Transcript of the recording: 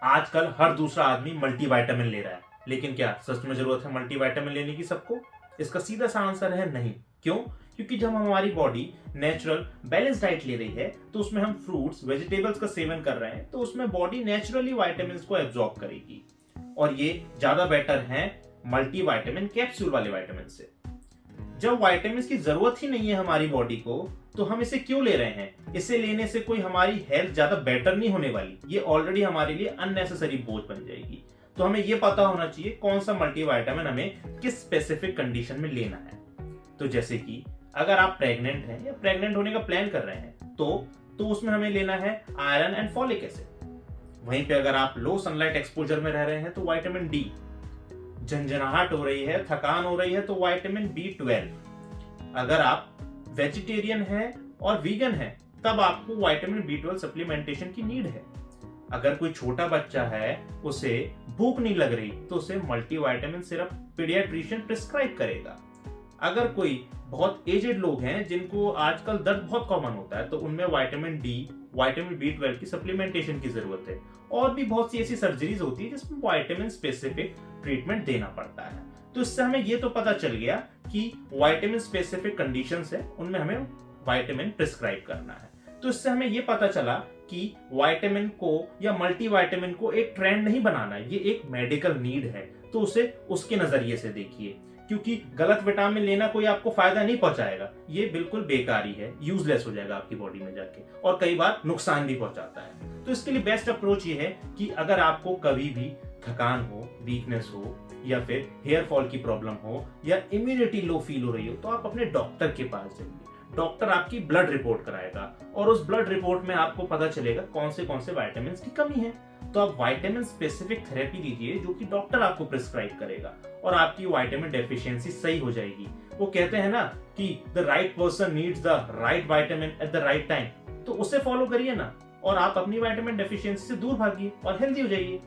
आजकल हर दूसरा आदमी मल्टीविटामिन ले रहा है, लेकिन क्या सच में जरूरत है मल्टीविटामिन लेने की सबको? इसका सीधा सा आंसर है नहीं। क्यों? क्योंकि जब हमारी बॉडी नेचुरल बैलेंस डाइट ले रही है तो उसमें हम फ्रूट्स वेजिटेबल्स का सेवन कर रहे हैं, तो उसमें बॉडी नेचुरली विटामिन को एब्जॉर्ब करेगी, और ये ज्यादा बेटर है मल्टीविटामिन कैप्सूल वाले विटामिन से। जब विटामिन की जरूरत ही नहीं है हमारी बॉडी को, तो हम इसे क्यों ले रहे हैं? इसे लेने से कोई हमारी हेल्थ ज्यादा बेटर नहीं होने वाली, ये ऑलरेडी हमारे लिए अननेसेसरी बोझ बन जाएगी। तो हमें ये पता होना चाहिए कौन सा मल्टीविटामिन हमें किस स्पेसिफिक कंडीशन में लेना है। तो जैसे कि अगर आप प्रेग्नेंट हैं या प्रेग्नेंट होने का प्लान कर रहे हैं तो उसमें हमें लेना है आयरन एंड फॉलिक एसिड। वहीं पे अगर आप लो सनलाइट एक्सपोजर में रह रहे हैं तो विटामिन डी, झंझनाहट हो रही है, थकान हो रही है तो विटामिन B12। अगर आप वेजिटेरियन हैं और वीगन हैं तब आपको विटामिन B12 सप्लीमेंटेशन की नीड है। अगर कोई छोटा बच्चा है, उसे भूख नहीं लग रही, तो उसे मल्टीविटामिन सिरप पीडियाट्रिशियन प्रिस्क्राइब करेगा। अगर कोई बहुत एजेड लोग हैं जिनको आजकल दर्द बहुत कॉमन होता है, तो उनमें विटामिन डी, विटामिन B12 की सप्लीमेंटेशन की जरूरत है। और भी बहुत सी ऐसी सर्जरीज होती है जिसमें विटामिन स्पेसिफिक ट्रीटमेंट देना पड़ता है। तो इससे हमें ये तो पता चल गया कि विटामिन स्पेसिफिक कंडीशंस है, उनमें हमें विटामिन प्रिस्क्राइब करना है। तो इससे हमें ये पता चला कि विटामिन को या मल्टीविटामिन को एक ट्रेंड नहीं बनाना है, ये एक मेडिकल नीड है। तो उसे उसके नजरिए से देखिए, क्योंकि गलत विटामिन लेना कोई आपको फायदा नहीं पहुंचाएगा, ये बिल्कुल बेकारी है, यूजलेस हो जाएगा आपकी बॉडी में जाके, और कई बार नुकसान भी पहुंचाता है। तो इसके लिए बेस्ट अप्रोच ये है कि अगर आपको कभी भी थकान हो, वीकनेस हो, या फिर हेयर फॉल की प्रॉब्लम हो, या इम्यूनिटी लो फील हो रही हो, तो आप अपने डॉक्टर के पास जाइए। डॉक्टर आपकी ब्लड रिपोर्ट कराएगा और उस ब्लड रिपोर्ट में आपको पता चलेगा कौन से विटामिन की कमी है। तो आप विटामिन स्पेसिफिक थेरेपी लीजिए जो कि डॉक्टर आपको प्रिस्क्राइब करेगा, और आपकी विटामिन डेफिशिएंसी सही हो जाएगी। वो कहते हैं ना कि the right person needs the right vitamin at the right time, तो उसे फॉलो करिए ना, और आप अपनी विटामिन डेफिशिएंसी से दूर भागिए और हेल्दी हो जाइए।